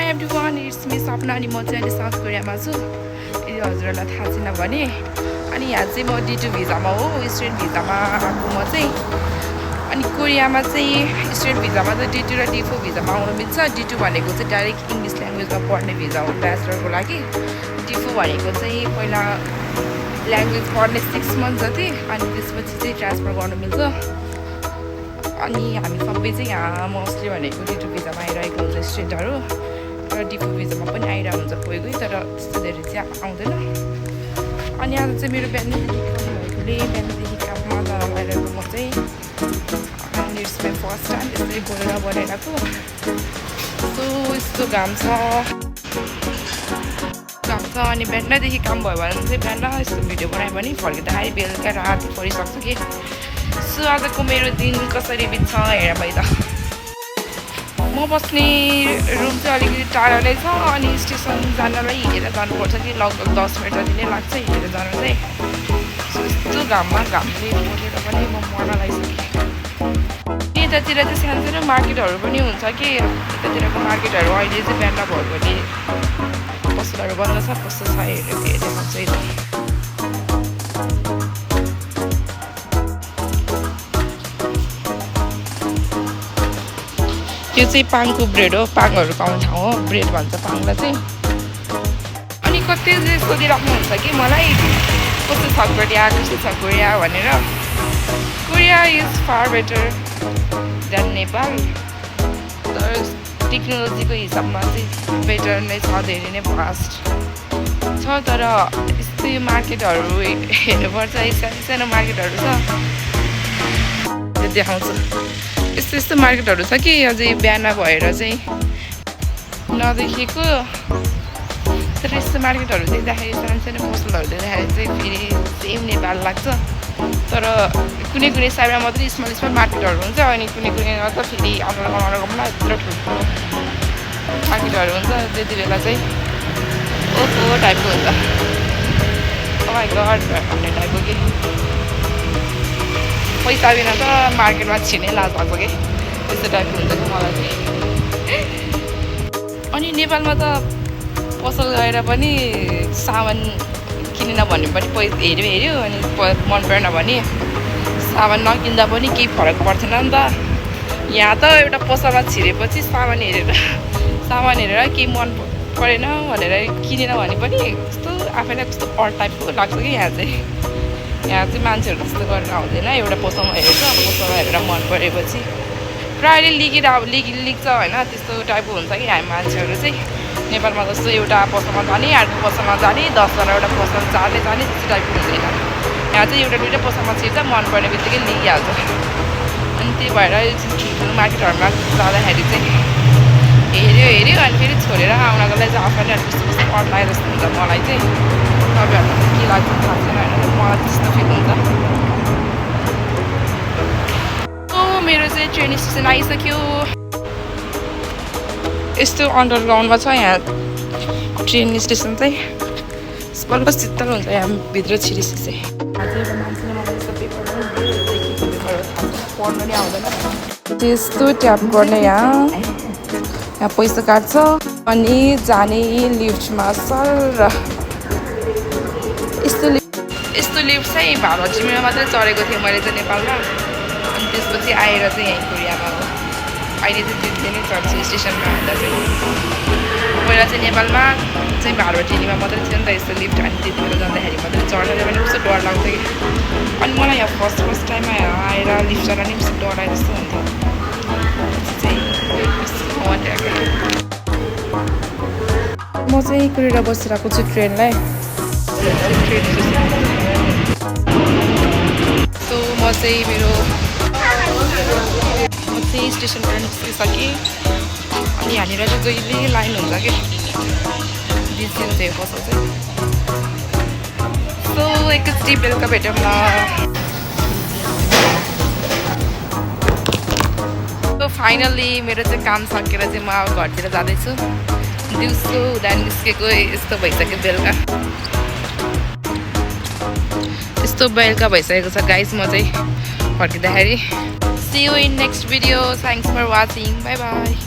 High everyone, it's me सपना। अनि म चाहिँ अहिले साउथ कोरियामा छु। यदि हजुरहरूलाई थाहा छैन भने। अनि यहाँ चाहिँ म D2 भिजामा हो, स्टुडेन्ट भिजामा आएको म चाहिँ। अनि कोरियामा चाहिँ स्टुडेन्ट भिजामा चाहिँ D2 र D4 भिजामा आउनु मिल्छ। D2 भनेको चाहिँ डाइरेक्ट इङ्ग्लिस ल्याङ्ग्वेजमा पढ्ने भिजा हो ब्याचलरको लागि। D4 भनेको चाहिँ पहिला ल्याङ्ग्वेज पढ्ने 6 मन्थ जति, अनि त्यसपछि चाहिँ ट्रान्सफर गर्नु मिल्छ। अनि हामी सबै चाहिँ यहाँ मोस्टली भनेको D2 भिजामा आइरहेको हुन्छ स्टुडेन्टहरू, र D4 भिजामा पनि आइरहेको हुन्छ कोही कोही, तर त्यस्तो धेरै चाहिँ आउँदैन। अनि आज चाहिँ मेरो बिहानदेखि बिहानदेखि काममा जान लागिरहेको म चाहिँ इट्स माई फर्स्ट टाइम यसरी बोलेर बनाइरहेको। सो यस्तो घाम छ। अनि बिहानदेखि काम भयो भने चाहिँ बिहान यस्तो भिडियो बनायो भने फर्किँदाखेरि बेलुका राति परिसक्छ कि। सो आजको मेरो दिन कसरी बित्छ हेर भाइ त। म बस्ने रुम चाहिँ अलिकति टाढा नै छ, अनि स्टेसन जानलाई हिँडेर जानुपर्छ कि लगभग 10 मिनट जति नै लाग्छ हिँडेर जानु चाहिँ। सो यस्तो घामले बोलेर पनि म मर्न लागिसकेँ। यतातिर चाहिँ सानो मार्केटहरू पनि हुन्छ कि, यतातिरको मार्केटहरू अहिले चाहिँ बिहान भयो भने पसलहरू बन्द छ, कस्तो छ हेरेर चाहिँ। त्यो चाहिँ पाङको ब्रेड हो, पाङहरू पाउने ठाउँ हो, ब्रेड भन्छ पाङलाई चाहिँ। अनि कतिले सोधिराख्नुहुन्छ कि मलाई कस्तो छ कोरिया भनेर। Korea is far better than Nepal, तर टेक्नोलोजीको हिसाबमा चाहिँ बेटर नै छ, धेरै नै फास्ट छ। तर यस्तै मार्केटहरू हेर्नुपर्छ, सानो मार्केटहरू छ, त्यो देखाउँछ। यस्तो मार्केटहरू छ कि अझै बिहान भएर चाहिँ नदेखेको। तर यस्तो मार्केटहरू देख्दाखेरि सानो पसलहरू देख्दाखेरि चाहिँ फेरि सेम नेपाल लाग्छ। तर कुनै साइडमा मात्रै स्मल मार्केटहरू हुन्छ, अनि कुनैमा त फेरि अनर्गममा यत्रो ठुल्ठुलो मार्केटहरू हुन्छ। त्यति बेला चाहिँ ओहो टाइपको हुन्छ, ओ माई गड भन्ने टाइपको कि। पैसा बिना त मार्केटमा छिर्नै लाज लाग्छ कि, त्यस्तो टाइपको हुन्छ कि मलाई चाहिँ। अनि नेपालमा त पसल गएर पनि सामान किनेन भने पनि पैसा हेऱ्यो, अनि मन परेन भने सामान नकिन्दा पनि केही फरक पर्दैन नि त। यहाँ त एउटा पसलमा छिरेपछि सामान हेरेर केही मन परेन भनेर किनेन भने पनि कस्तो आफैलाई कस्तो अड टाइपको लाग्छ कि। यहाँ चाहिँ मान्छेहरू त्यस्तो गरेर आउँदैन, एउटा पसलमा हेरेर मन परेपछि प्रायःले लिक्छ होइन, त्यस्तो टाइपको हुन्छ कि हामी मान्छेहरू चाहिँ। नेपालमा जस्तो एउटा पसलमा जाने, अर्को पसलमा जाने, 10जना एउटा पसल जाने त्यस्तो टाइपको हुँदैन। यहाँ चाहिँ एउटा दुइटा पसलमा छिर्छ, मन पर्ने बित्तिकै लिइहाल्छ। अनि त्यही भएर ठुल्ठुलो मार्केटहरूमा जाँदाखेरि चाहिँ हेऱ्यो अनि फेरि छोडेर आउनको लागि चाहिँ आफैले कस्तो अड लागे जस्तो हुन्छ मलाई चाहिँ। तपाईँहरूलाई के लाग्छ थाहा छैन होइन, मलाई त्यस्तो फिल हुन्छ। मेरो चाहिँ ट्रेन स्टेसन आइसक्यो। यस्तो अन्डरग्राउन्डमा छ यहाँ ट्रेन स्टेसन चाहिँ, बल्ल शीतल हुन्छ यहाँ भित्र छिरेपछि चाहिँ। अझै एउटा मान्छेले मलाई यस्तो पेपर पढ्नु नै आउँदैन, त्यस्तो ट्याप गर्ने यहाँ पैसा काट्छ। अनि जाने लिफ्टमा सर र यस्तो लिफ्ट चाहिँ भारत जिम्मेमा मात्रै चढेको थिएँ मैले चाहिँ नेपालमा। अनि त्यसपछि आएर चाहिँ यहीँ कोरियामा हो। अहिले चाहिँ त्यो नै चढ्छ स्टेसनमा हुँदा चाहिँ। पहिला चाहिँ नेपालमा चाहिँ भारतीयमा मात्रै थियो नि त यस्तो लिफ्ट, अनि त्यति बेला जाँदाखेरि मात्रै चढ्दैन भने कस्तो डर लाग्छ कि। अनि मलाई यहाँ फर्स्ट टाइममा आएर लिफ्ट चढ्न नि कस्तो डर आए जस्तो हुन्थ्यो म चाहिँ कुरेर बसिरहेको छु ट्रेनलाई। सो म चाहिँ स्टेसनबाट निस्किसकेँ। अनि यहाँनिर चाहिँ जहिले लाइन हुन्छ कि, बिजी हुन्छ यो पसल चाहिँ। सो एकैचोटि बेलुका भेटौँ न। सो फाइनल्ली मेरो चाहिँ काम सकेर चाहिँ म अब घरतिर जाँदैछु। दिउँसो हुँदा निस्केको यस्तो भइसक्यो बेलुका, यस्तो बेलुका भइसकेको छ गाइस। म चाहिँ फर्किँदाखेरि। See you in next video. Thanks for watching. Bye bye.